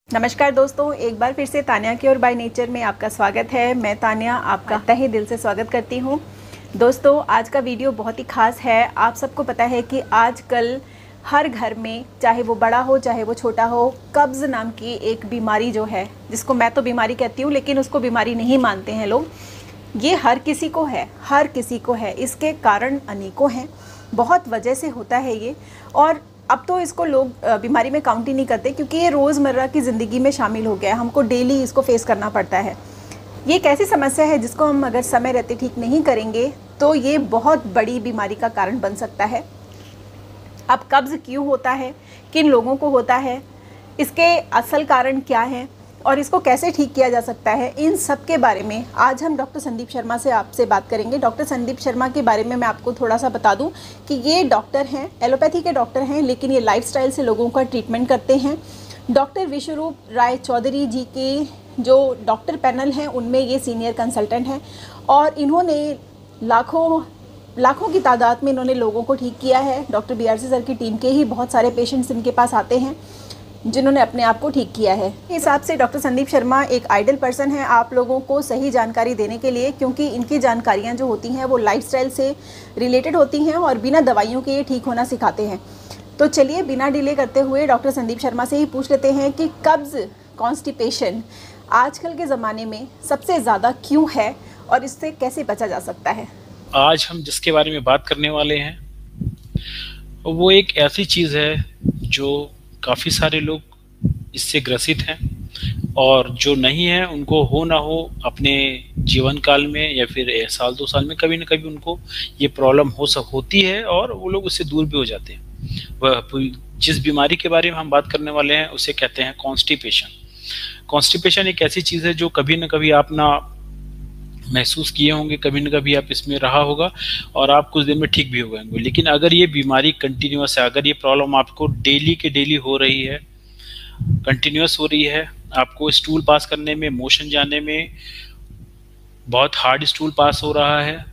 नमस्कार दोस्तों, एक बार फिर से तान्या की और बाय नेचर में आपका स्वागत है। मैं तान्या आपका तहे दिल से स्वागत करती हूँ। दोस्तों, आज का वीडियो बहुत ही खास है। आप सबको पता है कि आजकल हर घर में, चाहे वो बड़ा हो चाहे वो छोटा हो, कब्ज़ नाम की एक बीमारी जो है, जिसको मैं तो बीमारी कहती हूँ लेकिन उसको बीमारी नहीं मानते हैं लोग, ये हर किसी को है, हर किसी को है। इसके कारण अनेकों हैं, बहुत वजह से होता है ये। और अब तो इसको लोग बीमारी में काउंट ही नहीं करते, क्योंकि ये रोज़मर्रा की ज़िंदगी में शामिल हो गया है। हमको डेली इसको फेस करना पड़ता है। ये एक ऐसी समस्या है जिसको हम अगर समय रहते ठीक नहीं करेंगे तो ये बहुत बड़ी बीमारी का कारण बन सकता है। अब कब्ज़ क्यों होता है, किन लोगों को होता है, इसके असल कारण क्या हैं और इसको कैसे ठीक किया जा सकता है, इन सब के बारे में आज हम डॉक्टर संदीप शर्मा से आपसे बात करेंगे। डॉक्टर संदीप शर्मा के बारे में मैं आपको थोड़ा सा बता दूं कि ये डॉक्टर हैं, एलोपैथी के डॉक्टर हैं, लेकिन ये लाइफस्टाइल से लोगों का ट्रीटमेंट करते हैं। डॉक्टर विश्वरूप राय चौधरी जी के जो डॉक्टर पैनल हैं उनमें ये सीनियर कंसल्टेंट हैं और इन्होंने लाखों की तादाद में इन्होंने लोगों को ठीक किया है। डॉक्टर BRC सर की टीम के ही बहुत सारे पेशेंट्स इनके पास आते हैं जिन्होंने अपने आप को ठीक किया है। इस हिसाब से डॉक्टर संदीप शर्मा एक आइडियल पर्सन है आप लोगों को सही जानकारी देने के लिए, क्योंकि इनकी जानकारियां जो होती हैं वो लाइफस्टाइल से रिलेटेड होती हैं और बिना दवाइयों के ये ठीक होना सिखाते हैं। तो चलिए बिना डिले करते हुए डॉक्टर संदीप शर्मा से ही पूछ लेते हैं कि कब्ज़, कॉन्स्टिपेशन आजकल के ज़माने में सबसे ज़्यादा क्यों है और इससे कैसे बचा जा सकता है। आज हम जिसके बारे में बात करने वाले हैं वो एक ऐसी चीज़ है जो काफ़ी सारे लोग इससे ग्रसित हैं और जो नहीं है उनको हो ना हो अपने जीवन काल में या फिर साल दो साल में कभी ना कभी उनको ये प्रॉब्लम होती है और वो लोग उससे दूर भी हो जाते हैं। वह जिस बीमारी के बारे में हम बात करने वाले हैं उसे कहते हैं कॉन्स्टिपेशन। कॉन्स्टिपेशन एक ऐसी चीज़ है जो कभी ना कभी आप ना महसूस किए होंगे, कभी न कभी आप इसमें रहा होगा और आप कुछ दिन में ठीक भी हो गए होंगे। लेकिन अगर ये बीमारी कंटिन्यूअस है, अगर ये प्रॉब्लम आपको डेली के डेली हो रही है, कंटिन्यूअस हो रही है, आपको स्टूल पास करने में, मोशन जाने में बहुत हार्ड स्टूल पास हो रहा है,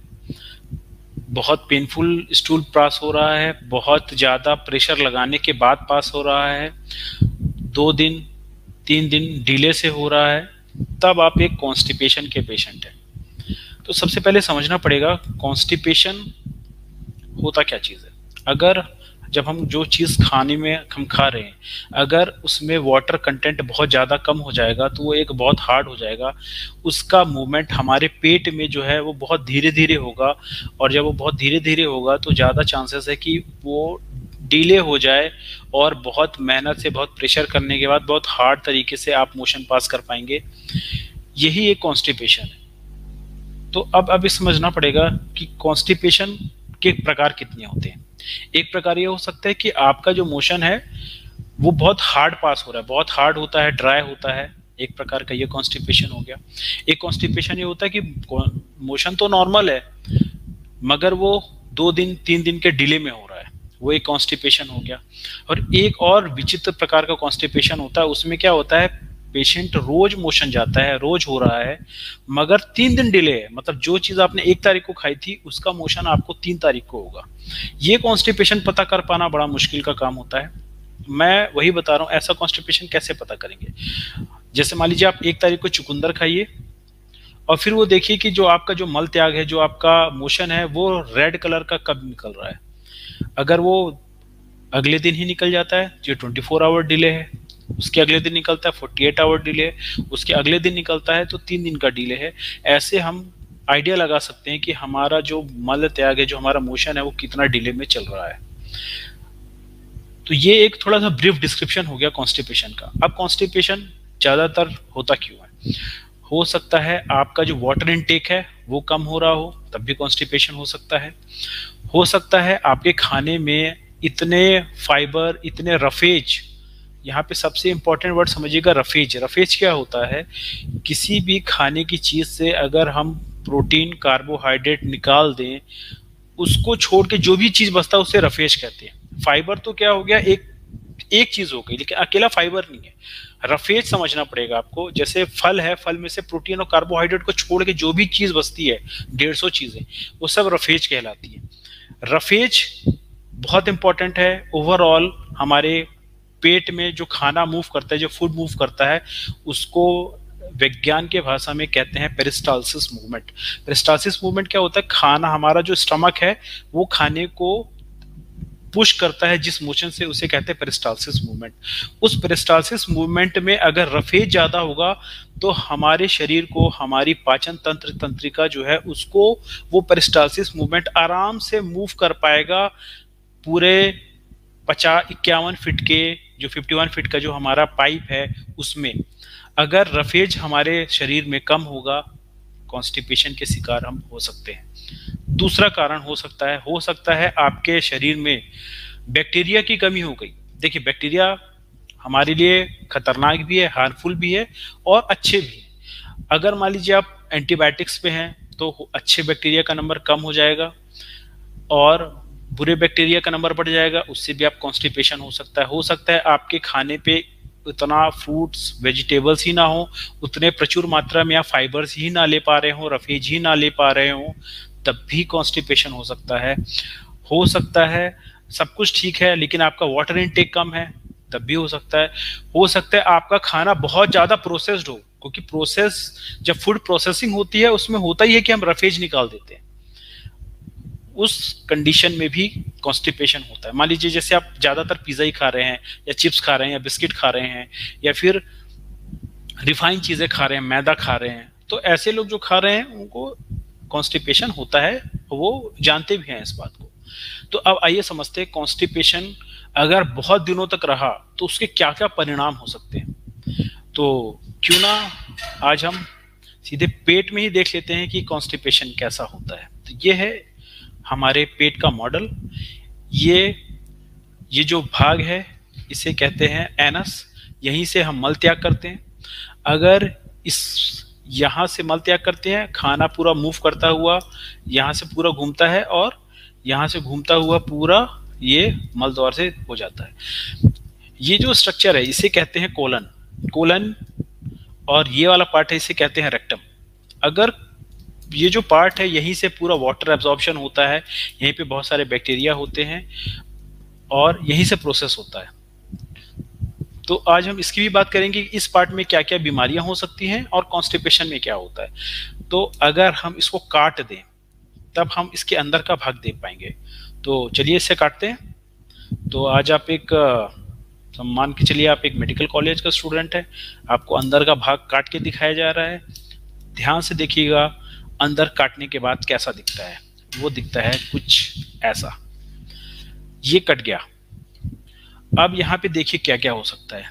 बहुत पेनफुल स्टूल पास हो रहा है, बहुत ज़्यादा प्रेशर लगाने के बाद पास हो रहा है, 2 दिन 3 दिन डिले से हो रहा है, तब आप एक कॉन्स्टिपेशन के पेशेंट हैं। तो सबसे पहले समझना पड़ेगा कॉन्स्टिपेशन होता क्या चीज़ है। अगर जब हम जो चीज़ खाने में हम खा रहे हैं, अगर उसमें वाटर कंटेंट बहुत ज़्यादा कम हो जाएगा तो वो एक बहुत हार्ड हो जाएगा, उसका मूवमेंट हमारे पेट में जो है वो बहुत धीरे धीरे होगा और जब वो बहुत धीरे धीरे होगा तो ज़्यादा चांसेस है कि वो डिले हो जाए और बहुत मेहनत से, बहुत प्रेशर करने के बाद बहुत हार्ड तरीके से आप मोशन पास कर पाएंगे। यही एक कॉन्स्टिपेशन है। तो अब ये समझना पड़ेगा कि कॉन्स्टिपेशन के प्रकार कितने होते हैं। एक प्रकार ये हो सकता है कि आपका जो मोशन है वो बहुत हार्ड पास हो रहा है, बहुत हार्ड होता है, ड्राई होता है, एक प्रकार का ये कॉन्स्टिपेशन हो गया। एक कॉन्स्टिपेशन ये होता है कि मोशन तो नॉर्मल है मगर वो 2 दिन 3 दिन के डिले में हो रहा है, वो एक कॉन्स्टिपेशन हो गया। और एक और विचित्र प्रकार का कॉन्स्टिपेशन होता है, उसमें क्या होता है, पेशेंट रोज मोशन जाता है, रोज हो रहा है मगर 3 दिन डिले है, मतलब जो चीज आपने 1 तारीख को खाई थी उसका मोशन आपको 3 तारीख को होगा। ये कॉन्स्टिपेशन पता कर पाना बड़ा मुश्किल का काम होता है। मैं वही बता रहा हूँ, ऐसा कॉन्स्टिपेशन कैसे पता करेंगे। जैसे मान लीजिए आप 1 तारीख को चुकंदर खाइए और फिर वो देखिए कि जो आपका जो मल त्याग है, जो आपका मोशन है वो रेड कलर का कब निकल रहा है। अगर वो अगले दिन ही निकल जाता है, जो 24 आवर डिले है, उसके अगले दिन निकलता है 48 आवर डिले है, उसके अगले दिन निकलता है तो 3 दिन का डिले है। ऐसे हम आइडिया लगा सकते हैं कि हमारा जो मल त्याग है, जो हमारा मोशन है वो कितना डिले में चल रहा है। तो ये एक थोड़ा सा ब्रीफ डिस्क्रिप्शन हो गया कॉन्स्टिपेशन का। अब कॉन्स्टिपेशन ज्यादातर होता क्यों है। हो सकता है आपका जो वाटर इनटेक है वो कम हो रहा हो, तब भी कॉन्स्टिपेशन हो सकता है। हो सकता है आपके खाने में इतने फाइबर, इतने रफेज, यहाँ पे सबसे इंपॉर्टेंट वर्ड समझिएगा रफेज। रफेज क्या होता है, किसी भी खाने की चीज से अगर हम प्रोटीन, कार्बोहाइड्रेट निकाल दें, उसको छोड़ के जो भी चीज बचता है उसे रफेज कहते हैं। फाइबर तो क्या हो गया, एक चीज हो गई, लेकिन अकेला फाइबर नहीं है। रफेज समझना पड़ेगा आपको। जैसे फल है, फल में से प्रोटीन और कार्बोहाइड्रेट को छोड़ के जो भी चीज बचती है, 150 चीजें, वो सब रफेज कहलाती है। रफेज बहुत इंपॉर्टेंट है ओवरऑल हमारे पेट में जो खाना मूव करता है, जो फूड मूव करता है, उसको विज्ञान के भाषा में कहते हैं पेरिस्टालसिस मूवमेंट। पेरिस्टालसिस मूवमेंट क्या होता है? खाना, हमारा जो स्टमक है वो खाने को पुश करता है जिस मोशन से, उसे कहते हैं पेरिस्टालसिस मूवमेंट। उस पेरिस्टालसिस मूवमेंट में अगर रफेज ज्यादा होगा तो हमारे शरीर को, हमारी पाचन तंत्र, तंत्रिका जो है उसको वो पेरिस्टालसिस मूवमेंट आराम से मूव कर पाएगा पूरे 50-51 फीट के, जो 51 फीट का जो हमारा पाइप है उसमें। अगर रफेज हमारे शरीर में कम होगा, कॉन्स्टिपेशन के शिकार हम हो सकते हैं। दूसरा कारण हो सकता है आपके शरीर में बैक्टीरिया की कमी हो गई। देखिए, बैक्टीरिया हमारे लिए खतरनाक भी है, हार्मफुल भी है और अच्छे भी है। अगर मान लीजिए आप एंटीबायोटिक्स पे हैं तो अच्छे बैक्टीरिया का नंबर कम हो जाएगा और बुरे बैक्टीरिया का नंबर बढ़ जाएगा, उससे भी आप कॉन्स्टिपेशन हो सकता है आपके खाने पे उतना फ्रूट्स, वेजिटेबल्स ही ना हो, उतने प्रचुर मात्रा में आप फाइबर्स ही ना ले पा रहे हो, रफेज ही ना ले पा रहे हो, तब भी कॉन्स्टिपेशन हो सकता है सब कुछ ठीक है लेकिन आपका वाटर इनटेक कम है, तब भी हो सकता है आपका खाना बहुत ज्यादा प्रोसेस्ड हो, क्योंकि जब फूड प्रोसेसिंग होती है उसमें होता ही है कि हम रफेज निकाल देते हैं, उस कंडीशन में भी कॉन्स्टिपेशन होता है। मान लीजिए जैसे आप ज्यादातर पिज्जा ही खा रहे हैं या चिप्स खा रहे हैं या बिस्किट खा रहे हैं या फिर रिफाइंड चीजें खा रहे हैं, मैदा खा रहे हैं, तो ऐसे लोग जो खा रहे हैं उनको कॉन्स्टिपेशन होता है, वो जानते भी हैं इस बात को। तो अब आइए समझते हैं कॉन्स्टिपेशन अगर बहुत दिनों तक रहा तो उसके क्या क्या परिणाम हो सकते हैं। तो क्यों ना आज हम सीधे पेट में ही देख लेते हैं कि कॉन्स्टिपेशन कैसा होता है। तो ये है हमारे पेट का मॉडल। ये जो भाग है इसे कहते हैं एनस, यहीं से हम मल त्याग करते हैं। अगर यहाँ से मल त्याग करते हैं, खाना पूरा मूव करता हुआ यहाँ से पूरा घूमता है और यहाँ से घूमता हुआ पूरा ये मल द्वार से हो जाता है। ये जो स्ट्रक्चर है इसे कहते हैं कोलन और ये वाला पार्ट है इसे कहते हैं रेक्टम। अगर ये जो पार्ट है यहीं से पूरा वाटर एब्जॉर्प्शन होता है, यहीं पे बहुत सारे बैक्टीरिया होते हैं और यहीं से प्रोसेस होता है। तो आज हम इसकी भी बात करेंगे कि इस पार्ट में क्या क्या बीमारियां हो सकती हैं और कॉन्स्टिपेशन में क्या होता है। तो अगर हम इसको काट दें तब हम इसके अंदर का भाग देख पाएंगे। तो चलिए इसे काटते हैं। तो आज आप मान के चलिए आप एक मेडिकल कॉलेज का स्टूडेंट है, आपको अंदर का भाग काट के दिखाया जा रहा है। ध्यान से देखिएगा अंदर काटने के बाद कैसा दिखता है। वो दिखता है कुछ ऐसा, ये कट गया। अब यहाँ पे देखिए क्या क्या हो सकता है।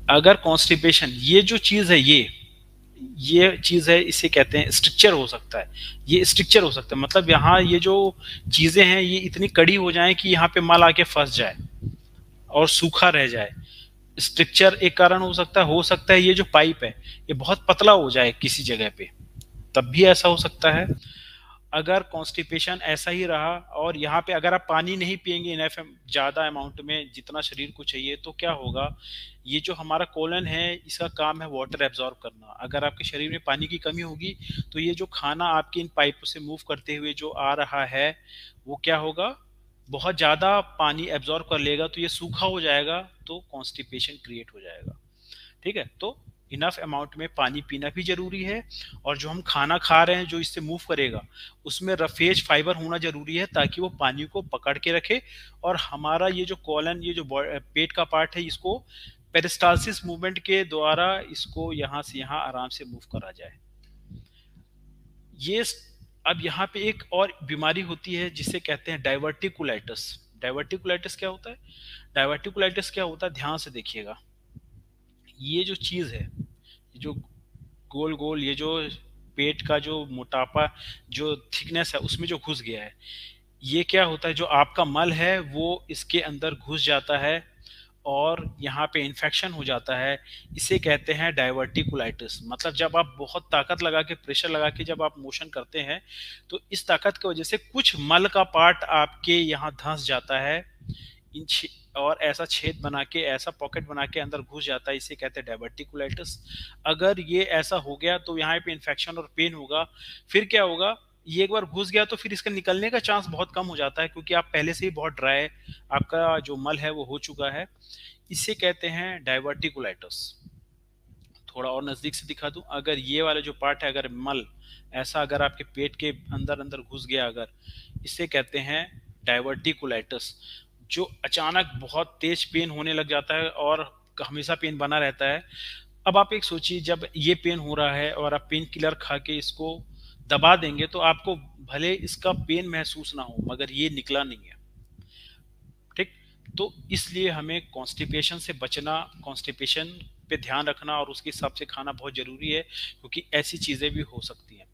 अगर कॉन्स्टिपेशन, ये जो चीज है ये चीज है, इसे कहते हैं स्ट्रक्चर हो सकता है। ये स्ट्रक्चर हो सकता है मतलब यहाँ ये जो चीजें हैं ये इतनी कड़ी हो जाएं कि यहाँ पे मल आके फंस जाए और सूखा रह जाए। स्ट्रक्चर एक कारण हो सकता है ये जो पाइप है ये बहुत पतला हो जाए किसी जगह पे, तब भी ऐसा हो सकता है। अगर कॉन्स्टिपेशन ऐसा ही रहा और यहाँ पे अगर आप पानी नहीं पिएंगे इनफ ज्यादा अमाउंट में जितना शरीर को चाहिए, तो क्या होगा, ये जो हमारा कोलन है इसका काम है वाटर एब्जॉर्ब करना। अगर आपके शरीर में पानी की कमी होगी तो ये जो खाना आपके इन पाइपों से मूव करते हुए जो आ रहा है वो क्या होगा, बहुत ज्यादा पानी एब्जॉर्ब कर लेगा, तो ये सूखा हो जाएगा, तो कॉन्स्टिपेशन क्रिएट हो जाएगा। ठीक है, तो इनफ अमाउंट में पानी पीना भी जरूरी है और जो हम खाना खा रहे हैं जो इससे मूव करेगा उसमें रफेज फाइबर होना जरूरी है ताकि वो पानी को पकड़ के रखे और हमारा ये जो कॉलन, ये जो पेट का पार्ट है, इसको पेरिस्टालसिस मूवमेंट के द्वारा इसको यहाँ से यहाँ आराम से मूव करा जाए। ये अब यहाँ पे एक और बीमारी होती है जिसे कहते हैं डाइवर्टिकुलाइटिस। डाइवर्टिकुलाइटिस क्या होता है? डाइवर्टिकुलाइटिस क्या होता है, ध्यान से देखिएगा। ये जो चीज है, जो गोल गोल, ये जो पेट का जो मोटापा, जो थिकनेस है उसमें जो घुस गया है, ये क्या होता है, जो आपका मल है वो इसके अंदर घुस जाता है और यहाँ पे इन्फेक्शन हो जाता है। इसे कहते हैं डाइवर्टिकुलाइटिस। मतलब जब आप बहुत ताकत लगा के, प्रेशर लगा के जब आप मोशन करते हैं तो इस ताकत की वजह से कुछ मल का पार्ट आपके यहाँ धंस जाता है और ऐसा छेद बना के, ऐसा पॉकेट बना के अंदर घुस जाता है। इसे कहते हैं डाइवर्टिकुलाइटिस। अगर ये ऐसा हो गया तो यहाँ पे इन्फेक्शन और पेन होगा। फिर क्या होगा, ये एक बार घुस गया तो फिर इसका निकलने का चांस बहुत कम हो जाता है, क्योंकि आप पहले से ही बहुत ड्राई, आपका जो मल है वो हो चुका है। इसे कहते हैं डाइवर्टिकुलाइटिस। थोड़ा और नजदीक से दिखा दूं, अगर ये वाला जो पार्ट है, अगर मल ऐसा अगर आपके पेट के अंदर अंदर घुस गया अगर, इसे कहते हैं डाइवर्टिकुलाइटिस, जो अचानक बहुत तेज पेन होने लग जाता है और हमेशा पेन बना रहता है। अब आप एक सोचिए, जब ये पेन हो रहा है और आप पेन किलर खा के इसको दबा देंगे तो आपको भले इसका पेन महसूस ना हो, मगर ये निकला नहीं है, ठीक। तो इसलिए हमें कॉन्स्टिपेशन से बचना, कॉन्स्टिपेशन पे ध्यान रखना और उसके हिसाब से खाना बहुत जरूरी है, क्योंकि ऐसी चीजें भी हो सकती हैं।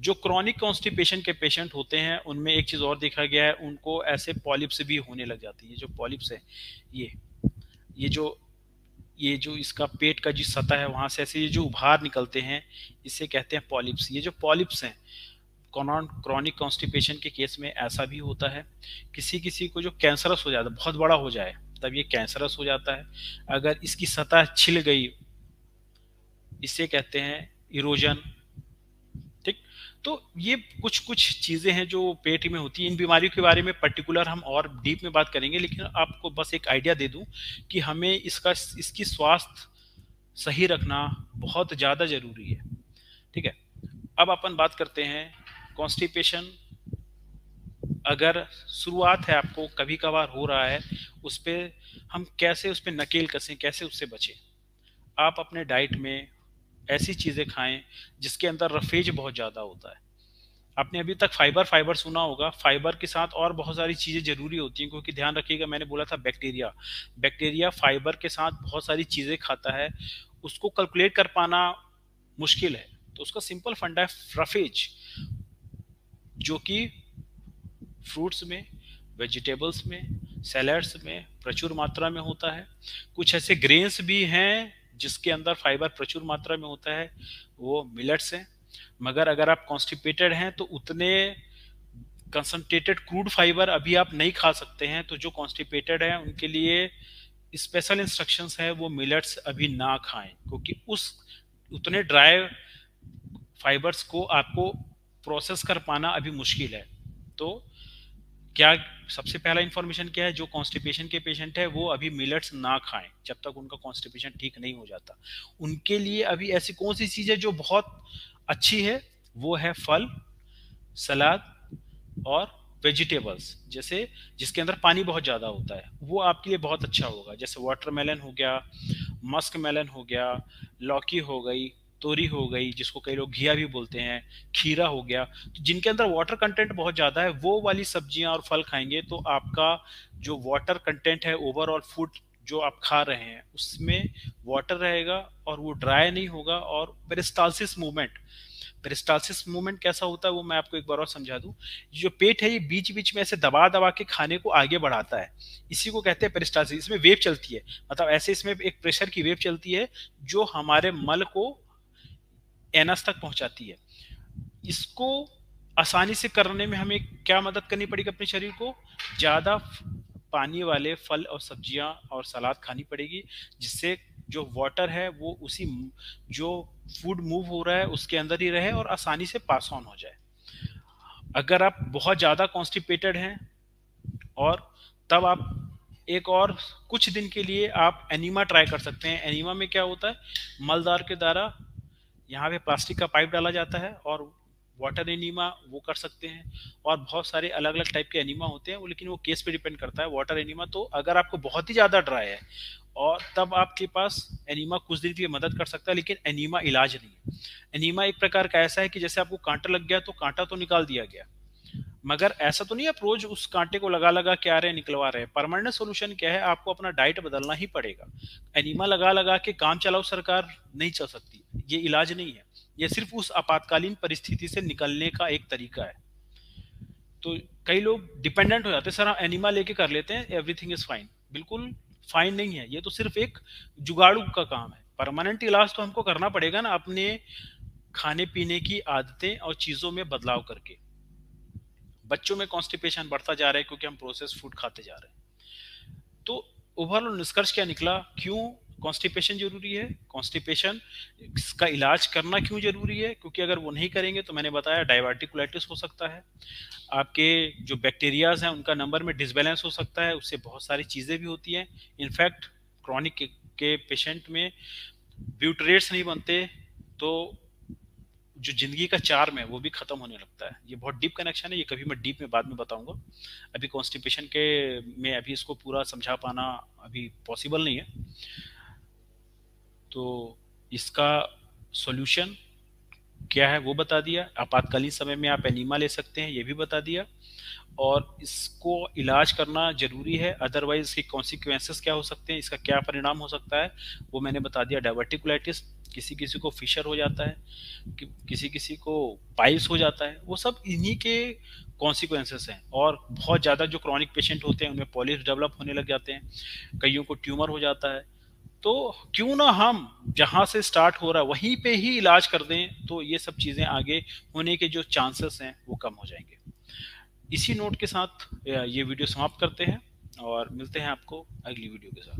जो क्रॉनिक कॉन्स्टिपेशन के पेशेंट होते हैं उनमें एक चीज और देखा गया है, उनको ऐसे पॉलिप्स भी होने लग जाती है। जो पॉलिप्स है, ये ये जो ये जो इसका पेट का जो सतह है वहां से ऐसे ये जो उभार निकलते हैं, इसे कहते हैं पॉलिप्स। ये जो पॉलिप्स हैं, क्रॉनिक कॉन्स्टिपेशन के केस में ऐसा भी होता है। किसी किसी को जो कैंसरस हो जाता है, बहुत बड़ा हो जाए, तब ये कैंसरस हो जाता है। अगर इसकी सतह छिल गई, इसे कहते हैं इरोजन, ठीक। तो ये कुछ कुछ चीजें हैं जो पेट में होती हैं। इन बीमारियों के बारे में पर्टिकुलर हम और डीप में बात करेंगे, लेकिन आपको बस एक आइडिया दे दूं कि हमें इसकी स्वास्थ्य सही रखना बहुत ज्यादा जरूरी है, ठीक है। अब अपन बात करते हैं कॉन्स्टिपेशन। अगर शुरुआत है, आपको कभी कभार हो रहा है, उस पे हम कैसे उस पे नकेल कसें, कैसे उससे बचें। आप अपने डाइट में ऐसी चीजें खाएं जिसके अंदर रफेज बहुत ज्यादा होता है। आपने अभी तक फाइबर फाइबर सुना होगा, फाइबर के साथ और बहुत सारी चीजें जरूरी होती हैं, क्योंकि ध्यान रखिएगा, मैंने बोला था बैक्टीरिया, बैक्टीरिया फाइबर के साथ बहुत सारी चीजें खाता है। उसको कैलकुलेट कर पाना मुश्किल है, तो उसका सिंपल फंडा है रफेज, जो कि फ्रूट्स में, वेजिटेबल्स में, सैलड्स में प्रचुर मात्रा में होता है। कुछ ऐसे ग्रेन्स भी हैं जिसके अंदर फाइबर प्रचुर मात्रा में होता है, वो मिलेट्स हैं। मगर अगर आप कॉन्स्टिपेटेड हैं तो उतने कंसंट्रेटेड क्रूड फाइबर अभी आप नहीं खा सकते हैं। तो जो कॉन्स्टिपेटेड हैं उनके लिए स्पेशल इंस्ट्रक्शंस है, वो मिलेट्स अभी ना खाएं, क्योंकि उस उतने ड्राई फाइबर्स को आपको प्रोसेस कर पाना अभी मुश्किल है। तो क्या सबसे पहला इंफॉर्मेशन क्या है, जो कॉन्स्टिपेशन के पेशेंट है वो अभी मिलेट्स ना खाएं जब तक उनका कॉन्स्टिपेशन ठीक नहीं हो जाता। उनके लिए अभी ऐसी कौन सी चीज है जो बहुत अच्छी है, वो है फल, सलाद और वेजिटेबल्स, जैसे जिसके अंदर पानी बहुत ज्यादा होता है, वो आपके लिए बहुत अच्छा होगा। जैसे वाटरमेलन हो गया, मस्क मेलन हो गया, लौकी हो गई, तोरी हो गई, जिसको कई लोग घिया भी बोलते हैं, खीरा हो गया। तो जिनके अंदर वाटर कंटेंट बहुत ज्यादा है, वो वाली सब्जियां और फल खाएंगे तो आपका जो वाटर कंटेंट है ओवरऑल फूड जो आप खा रहे हैं उसमें वाटर रहेगा और वो ड्राई नहीं होगा। और पेरिस्टालसिस मूवमेंट, पेरिस्टालसिस मूवमेंट कैसा होता है वो मैं आपको एक बार और समझा दूं। जो पेट है ये बीच बीच में ऐसे दबा दबा के खाने को आगे बढ़ाता है, इसी को कहते हैं पेरिस्टालसिस। इसमें वेव चलती है, मतलब ऐसे इसमें एक प्रेशर की वेव चलती है जो हमारे मल को एनस तक पहुंचाती है। इसको आसानी से करने में हमें क्या मदद करनी पड़ेगी, अपने शरीर को ज्यादा पानी वाले फल और सब्जियां और सलाद खानी पड़ेगी, जिससे जो वाटर है वो उसी जो फूड मूव हो रहा है उसके अंदर ही रहे और आसानी से पास ऑन हो जाए। अगर आप बहुत ज्यादा कॉन्स्टिपेटेड हैं और तब आप एक और कुछ दिन के लिए आप एनीमा ट्राई कर सकते हैं। एनीमा में क्या होता है, मलदार के द्वारा यहाँ पे प्लास्टिक का पाइप डाला जाता है और वाटर एनीमा वो कर सकते हैं। और बहुत सारे अलग अलग टाइप के एनीमा होते हैं वो, लेकिन वो केस पे डिपेंड करता है। वाटर एनीमा तो अगर आपको बहुत ही ज्यादा ड्राई है और तब आपके पास एनीमा कुछ दिन के लिए मदद कर सकता है, लेकिन एनीमा इलाज नहीं है। एनीमा एक प्रकार का ऐसा है कि जैसे आपको कांटा लग गया तो कांटा तो निकाल दिया गया, मगर ऐसा तो नहीं आप रोज उस कांटे को लगा लगा के आ रहे हैं, निकलवा रहे हैं। परमानेंट सोल्यूशन क्या है, आपको अपना डाइट बदलना ही पड़ेगा। एनीमा लगा लगा के काम चलाओ सरकार नहीं चल सकती, ये इलाज नहीं है। ये सिर्फ उस आपातकालीन परिस्थिति से निकलने का एक तरीका है। तो कई लोग डिपेंडेंट हो जाते हैं, सर हम एनीमा लेके कर लेते हैं एवरीथिंग इज फाइन। बिल्कुल फाइन नहीं है, ये तो सिर्फ एक जुगाड़ू का काम है। परमानेंट इलाज तो हमको करना पड़ेगा ना, अपने खाने पीने की आदतें और चीजों में बदलाव करके। बच्चों में कॉन्स्टिपेशन बढ़ता जा रहा है क्योंकि हम प्रोसेस फूड खाते जा रहे हैं। तो ओवरऑल निष्कर्ष क्या निकला, क्यों कॉन्स्टिपेशन जरूरी है। कॉन्स्टिपेशन का इलाज करना क्यों जरूरी है? क्योंकि अगर वो नहीं करेंगे तो मैंने बताया डायवर्टिकुलाइटिस हो सकता है, आपके जो बैक्टीरियाज हैं उनका नंबर में डिसबैलेंस हो सकता है, उससे बहुत सारी चीज़ें भी होती हैं। इनफैक्ट क्रॉनिक के पेशेंट में ब्यूटरेट्स नहीं बनते तो जो जिंदगी का चार्म है वो भी खत्म होने लगता है। ये बहुत डीप कनेक्शन है, ये कभी मैं डीप में बाद में बताऊंगा। अभी कॉन्स्टिपेशन के में अभी इसको पूरा समझा पाना अभी पॉसिबल नहीं है। तो इसका सॉल्यूशन क्या है वो बता दिया। आपातकालीन समय में आप एनीमा ले सकते हैं, ये भी बता दिया। और इसको इलाज करना जरूरी है, अदरवाइज इसके कॉन्सिक्वेंसेस क्या हो सकते हैं, इसका क्या परिणाम हो सकता है वो मैंने बता दिया। डायवर्टिकुलाइटिस, किसी किसी को फिशर हो जाता है, किसी किसी को पाइल्स हो जाता है, वो सब इन्हीं के कॉन्सिक्वेंसेस हैं। और बहुत ज़्यादा जो क्रॉनिक पेशेंट होते हैं उनमें पॉलिप्स डेवलप होने लग जाते हैं, कईयों को ट्यूमर हो जाता है। तो क्यों ना हम जहां से स्टार्ट हो रहा है वहीं पे ही इलाज कर दें, तो ये सब चीजें आगे होने के जो चांसेस हैं वो कम हो जाएंगे। इसी नोट के साथ ये वीडियो समाप्त करते हैं और मिलते हैं आपको अगली वीडियो के साथ।